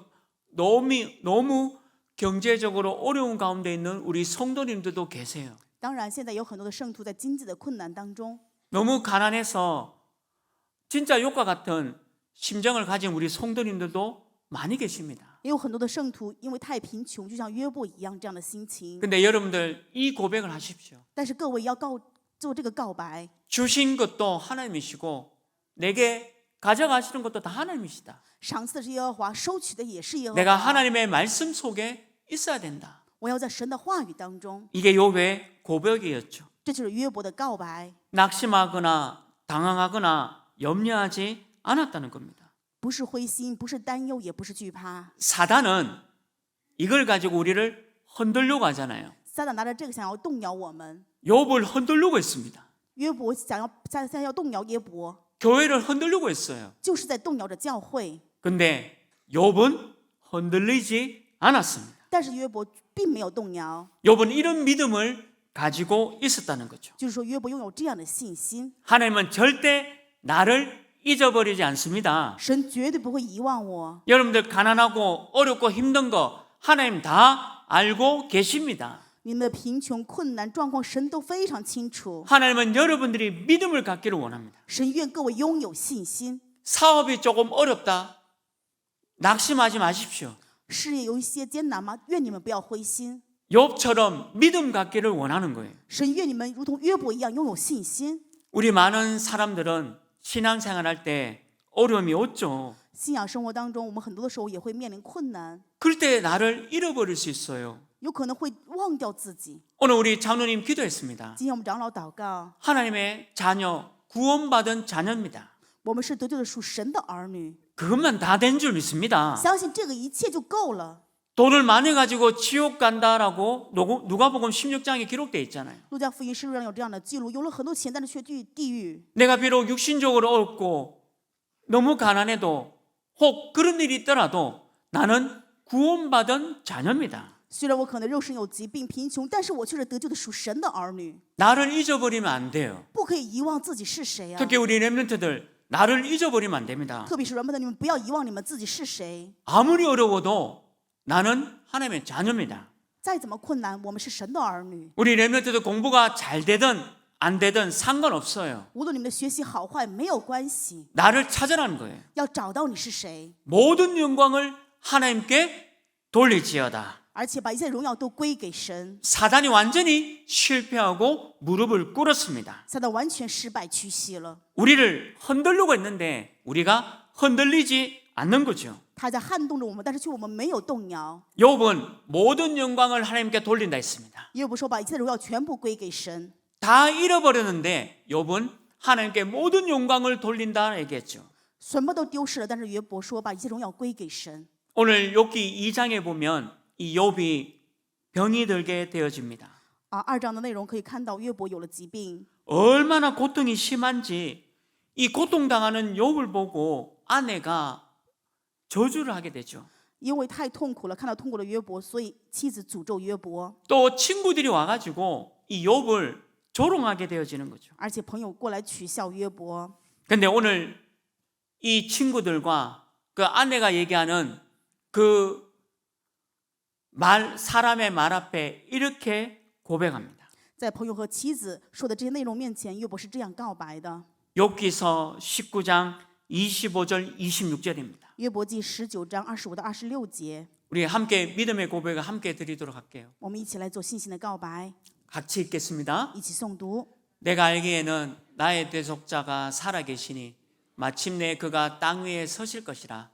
Speaker 1: 너무 경제적으로 어려운 가운데 있는 우리 성도님들도 계세요.
Speaker 2: 当然，现在有很多的圣徒在经济的困难当中，
Speaker 1: 너무 가난해서 진짜 욕과 같은 심정을 가진 우리 성도님들도 많이 계십니다.
Speaker 2: 也有很多的圣徒因为太贫穷，就像约伯一样这样的心情。
Speaker 1: 근데 여러분들 이 고백을 하십시오.
Speaker 2: 但是各位要做这个告白，
Speaker 1: 주신 것도 하나님이시고 내게 가져가시는 것도 다 하나님이시다.
Speaker 2: 赏赐的是耶和华，收取的也是耶和
Speaker 1: 내가
Speaker 2: 华。
Speaker 1: 하나님의 말씀 속에 있어야 된다.
Speaker 2: 我要在神的话语当中，
Speaker 1: 이게 욥의 고백이었죠.
Speaker 2: 这就是约伯的告白，
Speaker 1: 낙심하거나 당황하거나 염려하지 않았다는 겁니다.
Speaker 2: 不是灰心，不是担忧，也不是惧怕。
Speaker 1: 사단은 이걸 가지고 우리를 흔들려고 하잖아요.
Speaker 2: 撒旦拿着这个想要动摇我们，
Speaker 1: 욥을 흔들려고 했습니다.
Speaker 2: 约伯想要动摇耶伯，
Speaker 1: 교회를 흔들려고 했어요.
Speaker 2: 就是在动摇着教会。
Speaker 1: 근데 욥은 흔들리지 않았습니다.
Speaker 2: 但是约伯并没有动摇，
Speaker 1: 욥은 이런 믿음을 가지고 있었다는 거죠.
Speaker 2: 就是说约伯拥有这样的信心，
Speaker 1: 하나님은 절대 나를 잊어버리지 않습니다.
Speaker 2: 神绝对不会遗忘我。
Speaker 1: 여러분들 가난하고 어렵고 힘든 거 하나님 다 알고 계십니다.
Speaker 2: 你们的贫穷、困难状况，神都非常清楚。
Speaker 1: 하나님은 여러분들이 믿음을 갖기를 원합니다.
Speaker 2: 神愿各位拥有信心。
Speaker 1: 사업이 조금 어렵다. 낙심하지 마십시오.
Speaker 2: 事业有一些艰难吗？愿你们不要灰心。
Speaker 1: 욥처럼 믿음 갖기를 원하는 거예요.
Speaker 2: 神愿你们如同约伯一样拥有信心。
Speaker 1: 우리 많은 사람들은 신앙생활할 때 어려움이 없죠.
Speaker 2: 信仰生活当中，我们很多的时候也会面临困难，
Speaker 1: 그럴 때 나를 잃어버릴 수 있어요.
Speaker 2: 有可能会忘掉自己。
Speaker 1: 오늘 우리 장로님 기도했습니다.
Speaker 2: 今天我们长老祷告，
Speaker 1: 하나님의 자녀, 구원받은 자녀입니다.
Speaker 2: 我们是得救的属神的儿女，
Speaker 1: 그것만 다 된 줄 믿습니다.
Speaker 2: 相信这个一切就够了。
Speaker 1: 돈을 많이 가지고 지옥 간다라고 누가복음 16장에 기록되어 있잖아요.
Speaker 2: 路加福音16章有这样的记录，有了很多钱，但是却去地狱。
Speaker 1: 내가 비록 육신적으로 어렵고 너무 가난해도 혹 그런 일이 있더라도 나는 구원받은 자녀입니다.
Speaker 2: 虽然我可能肉身有疾病、贫穷，但是我却是得救的属神的儿女，
Speaker 1: 나를 잊어버리면 안 돼요.
Speaker 2: 不可以遗忘自己是谁啊！
Speaker 1: 특히 우리 렘넌트들 나를 잊어버리면 안 됩니다.
Speaker 2: 特别是人们的你们，不要遗忘你们自己是谁。
Speaker 1: 아무리 어려워도 나는 하나님의 자녀입니다.
Speaker 2: 再怎么困难，我们是神的儿女。
Speaker 1: 우리 렘넌트들 공부가 잘 되든 안 되든 상관없어요.
Speaker 2: 无论你们的学习好坏没有关系，
Speaker 1: 나를 찾아라는 거예요.
Speaker 2: 要找到你是谁，
Speaker 1: 모든 영광을 하나님께 돌릴지어다.
Speaker 2: 而且把一切荣耀都归给神。
Speaker 1: 사단이 완전히 실패하고 무릎을 꿇었습니다.
Speaker 2: 撒旦完全失败屈膝了，
Speaker 1: 우리를 흔들려고 했는데 우리가 흔들리지 않는 거죠.
Speaker 2: 他在撼动着我们，但是却我们没有动摇。
Speaker 1: 욥은 모든 영광을 하나님께 돌린다 했습니다.
Speaker 2: 约伯说把一切的荣耀全部归给神，
Speaker 1: 다 잃어버렸는데 욥은 하나님께 모든 영광을 돌린다 얘기했죠.
Speaker 2: 什么都丢失了，但是约伯说把一切荣耀归给神。
Speaker 1: 오늘 욥기 2장에 보면 이 욥이 병이 들게 되어집니다.
Speaker 2: 2章的内容可以看到约伯有了疾病，
Speaker 1: 얼마나 고통이 심한지 이 고통당하는 욥을 보고 아내가 저주를 하게 되죠.
Speaker 2: 因为太痛苦了，看到痛苦的约伯，所以妻子诅咒约伯，
Speaker 1: 또 친구들이 와가지고 이 욥을 조롱하게 되어지는 거죠.
Speaker 2: 而且朋友过来取笑约伯。
Speaker 1: 근데 오늘 이 친구들과 그 아내가 얘기하는 그 사람의 말 앞에 이렇게 고백합니다.
Speaker 2: 在朋友和妻子说的这些内容面前，约伯是这样告白的。
Speaker 1: 욥기서 19장 25절 26절입니다.
Speaker 2: 约伯记19章25到26节，
Speaker 1: 우리 함께 믿음의 고백을 함께 드리도록 할게요.
Speaker 2: 我们一起来做信心的告白，
Speaker 1: 같이 읽겠습니다.
Speaker 2: 一起诵读。
Speaker 1: 내가 알기에는 나의 대속자가 살아계시니 마침내 그가 땅 위에 서실 것이라.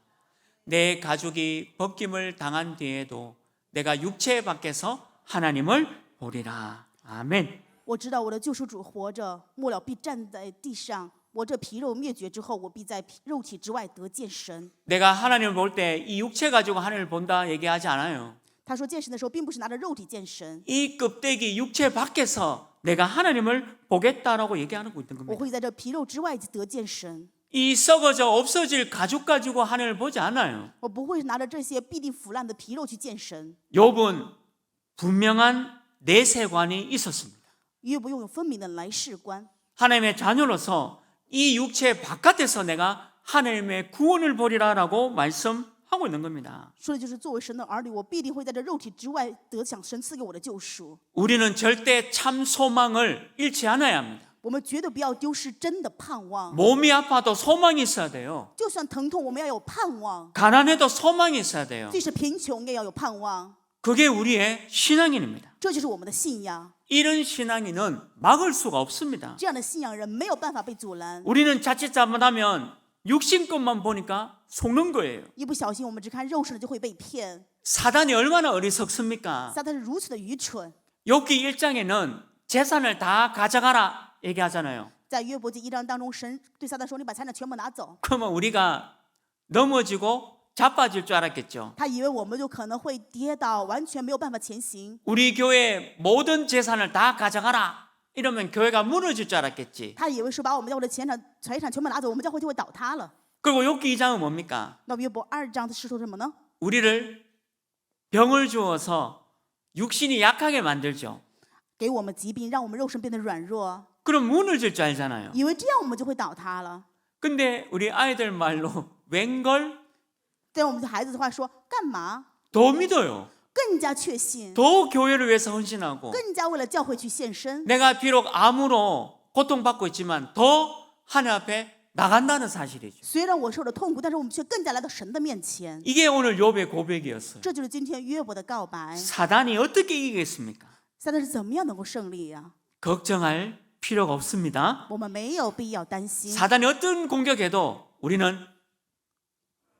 Speaker 1: 내 가족이 벗김을 당한 뒤에도 내가 육체 밖에서 하나님을 보리라. 아멘.
Speaker 2: 我知道我的救赎主活着，末了必站在地上。我这皮肉灭绝之后，我必在肉体之外得见神。
Speaker 1: 내가 하나님을 볼 때 이 육체 가지고 하나님을 본다 얘기하지 않아요.
Speaker 2: 他说见神的时候，并不是拿着肉体见神，
Speaker 1: 이 껍데기 육체 밖에서 내가 하나님을 보겠다라고 얘기하고 있는
Speaker 2: 我
Speaker 1: 겁니다.
Speaker 2: 会在这皮肉之外得见神。
Speaker 1: 이 썩어져 없어질 가죽 가지고 하나님을 보지 않아요.
Speaker 2: 我不会拿着这些必定腐烂的皮肉去见神。
Speaker 1: 욥은 분명한 내세관이 있었습니다.
Speaker 2: 约伯拥有分明的来世观，
Speaker 1: 하나님의 자녀로서 이 육체 바깥에서 내가 하나님의 구원을 보리라라고 말씀하고 있는 겁니다.
Speaker 2: 说的就是作为神的儿女，我必定会在这肉体之外得享神赐给我的救赎。
Speaker 1: 우리는 절대 참 소망을 잃지 않아야 합니다.
Speaker 2: 我们绝对不要丢失真的盼望，
Speaker 1: 몸이 아파도 소망이 있어야 돼요.
Speaker 2: 就算疼痛，我们要有盼望；
Speaker 1: 가난해도 소망이 있어야 돼요.
Speaker 2: 即使贫穷，也要有盼望。
Speaker 1: 그게 우리의 신앙인입니다.
Speaker 2: 这就是我们的信仰。
Speaker 1: 이런 신앙인은 막을 수가 없습니다.
Speaker 2: 这样的信仰人没有办法被阻拦。
Speaker 1: 우리는 자칫 잘못하면 육신 것만 보니까 속는 거예요.
Speaker 2: 一不小心，我们只看肉身的就会被骗。
Speaker 1: 사단이 얼마나 어리석습니까?
Speaker 2: 撒旦是如此的愚蠢。
Speaker 1: 욥기 1장에는 재산을 다 가져가라 얘기하잖아요.
Speaker 2: 在约伯记1章当中，神对撒旦说：“你把财产全部拿走。
Speaker 1: 그러면 우리가 넘어지고 자빠질 줄 알았겠죠.
Speaker 2: 他以为我们就可能会跌倒，完全没有办法前行。
Speaker 1: 우리 교회 모든 재산을 다 가져가라 이러면 교회가 무너질 줄 알았겠지.
Speaker 2: 他以为说把我们教会的财产全部拿走，我们教会就会倒塌了。
Speaker 1: 그리고 욥기 2장은 뭡니까?
Speaker 2: 那约伯2章他是说什么呢？
Speaker 1: 우리를 병을 주어서 육신이 약하게 만들죠.
Speaker 2: 给我们疾病，让我们肉身变得软弱，
Speaker 1: 그럼 무너질 줄 알잖아요.
Speaker 2: 以为这样我们就会倒塌了。
Speaker 1: 근데 우리 아이들 말로 웬걸
Speaker 2: 对我们的孩子的话说，干嘛？
Speaker 1: 더 믿어요.
Speaker 2: 更加确信，
Speaker 1: 더 교회를 위해서 헌신하고
Speaker 2: 更加为了教会去献身。
Speaker 1: 내가 비록 암으로 고통받고 있지만 더 하나님 앞에 나간다는 사실이죠.
Speaker 2: 虽然我受了痛苦，但是我们却更加来到神的面前。
Speaker 1: 이게 오늘 욥의 고백이었어요.
Speaker 2: 这就是今天约伯的告白。
Speaker 1: 사단이 어떻게 이기겠습니까?
Speaker 2: 撒旦是怎么样能够胜利呀、
Speaker 1: 걱정할 필요가 없습니다.
Speaker 2: 我们没有必要担心。
Speaker 1: 사단이 어떤 공격해도 우리는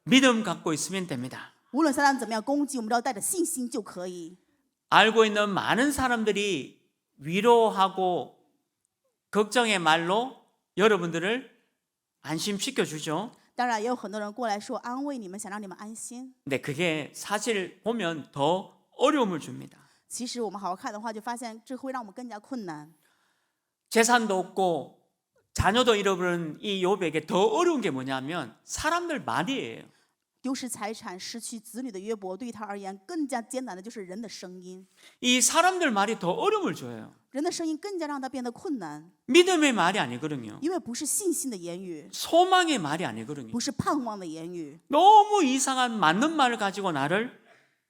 Speaker 1: 믿음 갖고 있으면 됩니다.
Speaker 2: 无论撒旦怎么样攻击，我们只要带着信心就可以。
Speaker 1: 알고 있는 많은 사람들이 위로하고 걱정의 말로 여러분들을 안심시켜 주죠.
Speaker 2: 当然，也有很多人过来说安慰你们，想让你们安心。
Speaker 1: 근데 그게 사실 보면 더 어려움을 줍니다.
Speaker 2: 其实我们好好看的话，就发现这会让我们更加困难。
Speaker 1: 재산도 없고 자녀도 잃어버린 이 욥에게 더 어려운 게 뭐냐면 사람들 말이에요.
Speaker 2: 丢失财产、失去子女的约伯，对于他而言更加艰难的就是人的声音。
Speaker 1: 이 사람들 말이 더 어려움을 줘요.
Speaker 2: 人的声音更加让他变得困难，
Speaker 1: 믿음의 말이 아니거든요.
Speaker 2: 因为不是信心的言语，
Speaker 1: 소망의 말이 아니거든요.
Speaker 2: 不是盼望的言语，
Speaker 1: 너무 이상한 맞는 말을 가지고 나를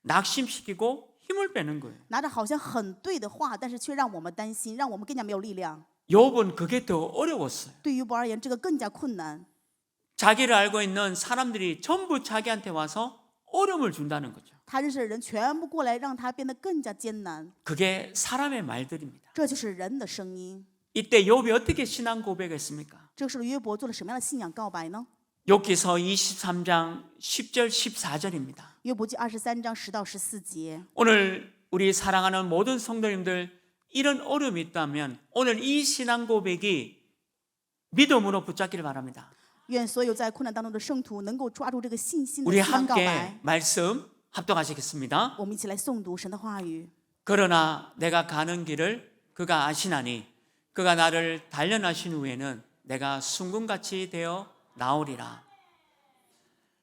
Speaker 1: 낙심시키고 힘을 빼는 거예요.
Speaker 2: 拿着好像很对的话，但是却让我们担心，让我们更加没有力量。
Speaker 1: 욥은 그게 더 어려웠어요.
Speaker 2: 对于约伯而言，这个更加困难。
Speaker 1: 자기를 알고 있는 사람들이 전부 자기한테 와서 어려움을 준다는 거죠.
Speaker 2: 他认识的人全部过来，让他变得更加艰难。
Speaker 1: 그게 사람의 말들입니다.
Speaker 2: 这就是人的声音。
Speaker 1: 이때 욥이 어떻게 신앙 고백했습니까?
Speaker 2: 这个时候，约伯做了什么样的信仰告白呢？
Speaker 1: 욥기서 23장 10절 14절입니다.
Speaker 2: 约伯记23章10到14节。
Speaker 1: 오늘 우리 사랑하는 모든 성도님들 이런 어려움이 있다면 오늘 이 신앙 고백이 믿음으로 붙잡기를 바랍니다.
Speaker 2: 愿所有在困难当中的圣徒能够抓住这个信心的
Speaker 1: 우리
Speaker 2: 信仰告
Speaker 1: 함께
Speaker 2: 白。
Speaker 1: 말씀 합독하시겠습니다.
Speaker 2: 我们一起来诵读神的话语。
Speaker 1: 그러나 내가 가는 길을 그가 아시나니 그가 나를 단련하신 후에는 내가 순금같이 되어 나오리라.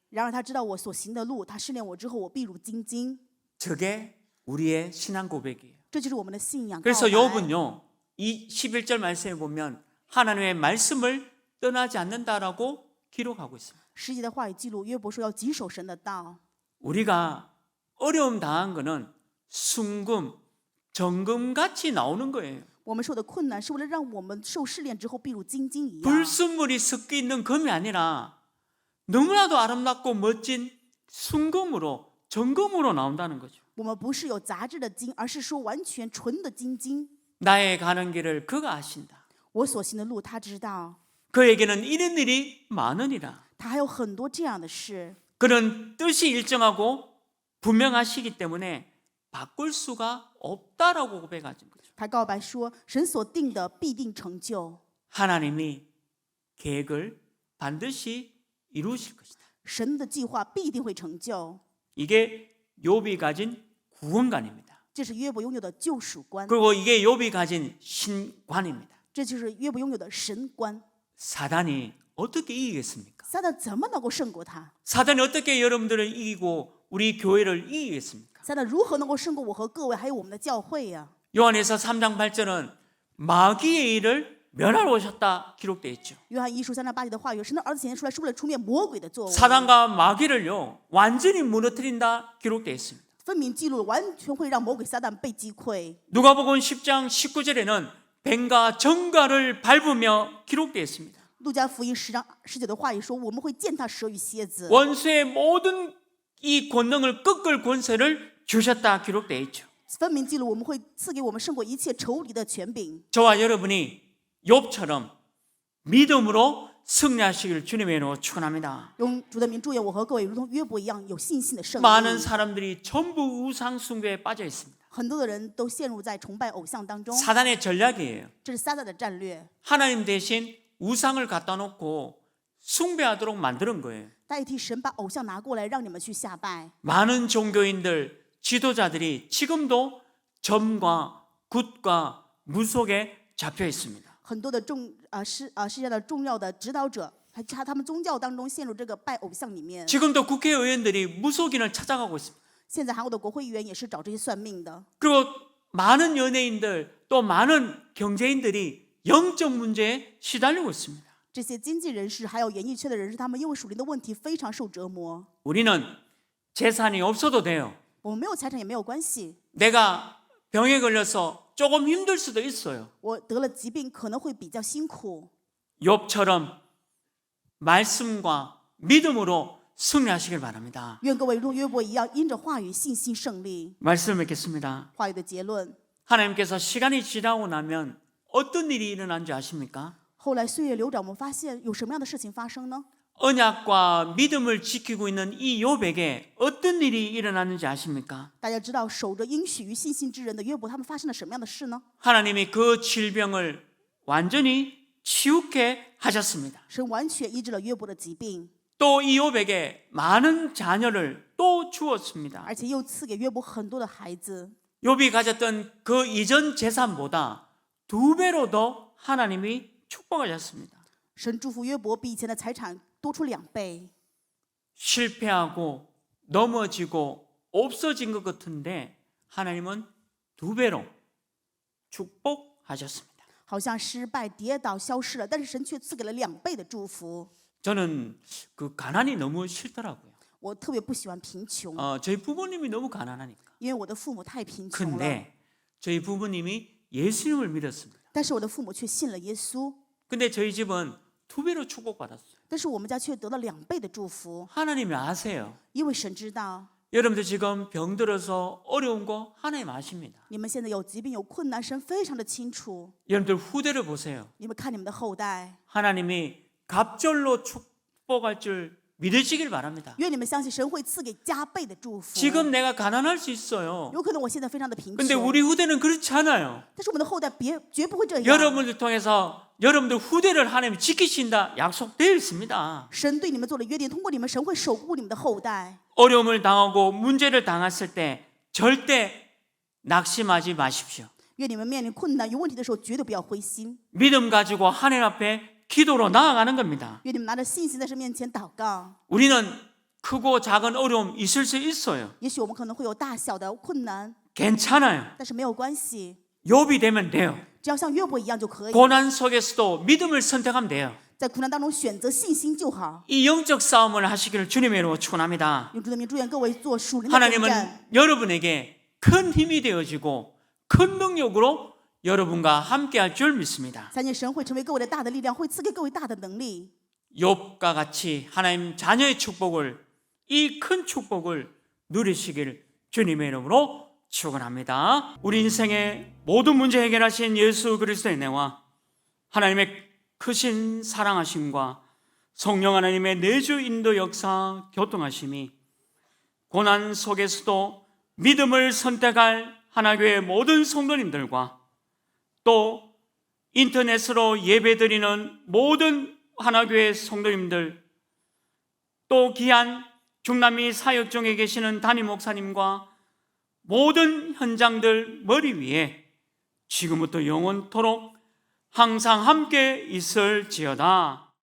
Speaker 2: 然而他知道我所行的路，他试炼我之后，我必如精金。
Speaker 1: 저게 우리의 신앙 고백이에요.
Speaker 2: 这就是我们的信仰告
Speaker 1: 그래서
Speaker 2: 白。
Speaker 1: 욥은요, 이 11절 말씀에 보면 하나님의 말씀을 떠나지 않는다라고 기록하고 있습니다.
Speaker 2: 10节的话语记录，约伯说要谨守神的道。
Speaker 1: 우리가 어려움 당한 거는 순금, 정금같이 나오는 거예요.
Speaker 2: 我们受的困难是为了让我们受试炼之后必如精金一样。
Speaker 1: 불순물이 섞여 있는 금이 아니라 너무나도 아름답고 멋진 순금으로, 정금으로 나온다는 거죠.
Speaker 2: 我们不是有杂质的金，而是说完全纯的金金。
Speaker 1: 나의 가는 길을 그가 아신다.
Speaker 2: 我所行的路，他知道。
Speaker 1: 그에게는 이런 일이 많으니라.
Speaker 2: 他还有很多这样的事。
Speaker 1: 그는 뜻이 일정하고 분명하시기 때문에 바꿀 수가 없다라고 고백하신 거죠.
Speaker 2: 他告白说，神所定的必定成就，
Speaker 1: 하나님이 계획을 반드시 이루실 것이다.
Speaker 2: 神的计划必定会成就。
Speaker 1: 이게 욥이 가진 구원관입니다.
Speaker 2: 这是约伯拥有的救赎观，
Speaker 1: 그리고 이게 욥이 가진 신관입니다.
Speaker 2: 这就是约伯拥有的神观。
Speaker 1: 사단이 어떻게 이기겠습니까?
Speaker 2: 撒旦怎么能够胜过他？
Speaker 1: 사단이 어떻게 여러분들을 이기고 우리 교회를 이기겠습니까?
Speaker 2: 撒旦如何能够胜过我和各位，还有我们的教会呀、
Speaker 1: 요한에서 3장 8절은 마귀의 일을 멸하러 오셨다 기록되어 있죠.
Speaker 2: 约翰一书3章8节的话语，神的儿子显现出来是为了出灭魔鬼的作为，
Speaker 1: 사단과 마귀를요 완전히 무너뜨린다 기록되어 있습니다.
Speaker 2: 分明记录完全会让魔鬼撒旦被击溃。
Speaker 1: 누가복음 10장 19절에는 뱀과 정갈을 밟으며 기록되어 있습니다.
Speaker 2: 路加福音10章19的话语说，我们会践踏蛇与蝎子，
Speaker 1: 원수의 모든 이 권능을 꺾을 권세를 주셨다 기록되어 있죠.
Speaker 2: 分明记录我们会赐给我们胜过一切仇敌的权柄。
Speaker 1: 저와 여러분이 욥처럼 믿음으로 승리하시기를 주님의 이름으로 축원합니다.
Speaker 2: 用主的名祝愿我和各位如同约伯一样有信心的胜利。
Speaker 1: 많은 사람들이 전부 우상 숭배에 빠져 있습니다.
Speaker 2: 很多的人都陷入在崇拜偶像当中，
Speaker 1: 사단의 전략이에요.
Speaker 2: 这是撒旦的战略，
Speaker 1: 하나님 대신 우상을 갖다 놓고 숭배하도록 만드는 거예요.
Speaker 2: 代替神把偶像拿过来让你们去下拜。
Speaker 1: 많은 종교인들, 지도자들이 지금도 점과 굿과 무속에 잡혀 있습니다.
Speaker 2: 很多的世界的重要的指导者，他们宗教当中陷入这个拜偶像里面。
Speaker 1: 지금도 국회의원들이 무속인을 찾아가고 있습니다.
Speaker 2: 现在韩国的国会议员也是找这些算命的，
Speaker 1: 그리고 많은 연예인들 또 많은 경제인들이 영적 문제에 시달리고 있습니다.
Speaker 2: 这些经济人士还有演艺圈的人士，他们因为属灵的问题非常受折磨。
Speaker 1: 우리는 재산이 없어도 돼요.
Speaker 2: 我们没有财产也没有关系，
Speaker 1: 내가 병에 걸려서 조금 힘들 수도 있어요.
Speaker 2: 我得了疾病可能会比较辛苦。
Speaker 1: 욥처럼 말씀과 믿음으로 승리하시길 바랍니다.
Speaker 2: 愿各位如同约伯一样，因着话语信心胜利。
Speaker 1: 말씀을 맺겠습니다.
Speaker 2: 话语的结论，
Speaker 1: 하나님께서 시간이 지나고 나면 어떤 일이 일어난 줄 아십니까?
Speaker 2: 后来岁月流转，我们发现有什么样的事情发生呢？
Speaker 1: 언약과 믿음을 지키고 있는 이 욥에게 어떤 일이 일어났는지 아십니까?
Speaker 2: 大家知道守着应许与信心之人的约伯，他们发生了什么样的事呢？
Speaker 1: 하나님이 그 질병을 완전히 치유케 하셨습니다.
Speaker 2: 神完全医治了约伯的疾病，
Speaker 1: 또 이 욥에게 많은 자녀를 또 주었습니다.
Speaker 2: 而且又赐给约伯很多的孩子。
Speaker 1: 욥이 가졌던 그 이전 재산보다 2배로 더 하나님이 축복하셨습니다.
Speaker 2: 神祝福约伯比以前的财产多出2倍。
Speaker 1: 실패하고 넘어지고 없어진 것 같은데 하나님은 2배로 축복하셨습니다.
Speaker 2: 好像失败、跌倒、消失了，但是神却赐给了2倍的祝福。
Speaker 1: 저는 그 가난이 너무 싫더라고요.
Speaker 2: 我特别不喜欢贫穷，
Speaker 1: 저희 부모님이 너무 가난하니까.
Speaker 2: 因为我的父母太贫穷了。
Speaker 1: 근데 저희 부모님이 예수님을 믿었습니다.
Speaker 2: 但是我的父母却信了耶稣，
Speaker 1: 근데 저희 집은 2배로 축복받았어요.
Speaker 2: 但是我们家却得了2倍的祝福，
Speaker 1: 하나님이 아세요.
Speaker 2: 因为神知道
Speaker 1: 여러분들 지금 병들어서 어려운 거 하나님 아십니다.
Speaker 2: 你们现在有疾病、有困难，神非常的清楚。
Speaker 1: 여러분들 후대를 보세요.
Speaker 2: 你们看你们的后代，
Speaker 1: 하나님이 갑절로 축복할 줄 믿으시길 바랍니다.
Speaker 2: 愿你们相信神会赐给加倍的祝福。
Speaker 1: 지금 내가 가난할 수 있어요.
Speaker 2: 有可能我现在非常的贫
Speaker 1: 근데
Speaker 2: 穷，
Speaker 1: 우리 후대는 그렇지 않아요.
Speaker 2: 但是我们的后代绝不会这样。
Speaker 1: 여러분들 통해서 여러분들 후대를 하나님이 지키신다 약속되어 있습니다.
Speaker 2: 神对你们做了约定，通过你们，神会守护你们的后代。
Speaker 1: 어려움을 당하고 문제를 당했을 때 절대 낙심하지 마십시오.
Speaker 2: 愿你们面临困难、有问题的时候，绝对不要灰心。
Speaker 1: 믿음 가지고 하나님 앞에 기도로 나아가는 겁니다.
Speaker 2: 愿你们拿着信心在神面前祷告。
Speaker 1: 우리는 크고 작은 어려움 있을 수 있어요.
Speaker 2: 也许我们可能会有大小的困难，
Speaker 1: 괜찮아요.
Speaker 2: 但是没有关系，
Speaker 1: 욥이 되면 돼요.
Speaker 2: 只要像约伯一样就可以。
Speaker 1: 고난 속에서도 믿음을 선택하면 돼요.
Speaker 2: 在苦难当中选择信心就好。
Speaker 1: 이 영적 싸움을 하시기를 주님의 이름으로 축원합니다.
Speaker 2: 用主的名祝愿各位做属灵的征
Speaker 1: 하나님은
Speaker 2: 战。
Speaker 1: 여러분에게 큰 힘이 되어지고 큰 능력으로 여러분과 함께할 줄 믿습니다.
Speaker 2: 相信神会成为各位的大的力量，会赐给各位大的能力。
Speaker 1: 욥과 같이 하나님 자녀의 축복을 이 큰 축복을 누리시길 주님의 이름으로 축원합니다. 우리 인생의 모든 문제 해결하신 예수 그리스도의 은혜와 하나님의 크신 사랑하심과 성령 하나님의 내주 인도 역사 교통하심이 고난 속에서도 믿음을 선택할 하나교회 모든 성도님들과 또 인터넷으로 예배드리는 모든 하나교회 성도님들 또 귀한 중남미 사역 중에 계시는 담임 목사님과 모든 현장들 머리 위에 지금부터 영원토록 항상 함께 있을지어다.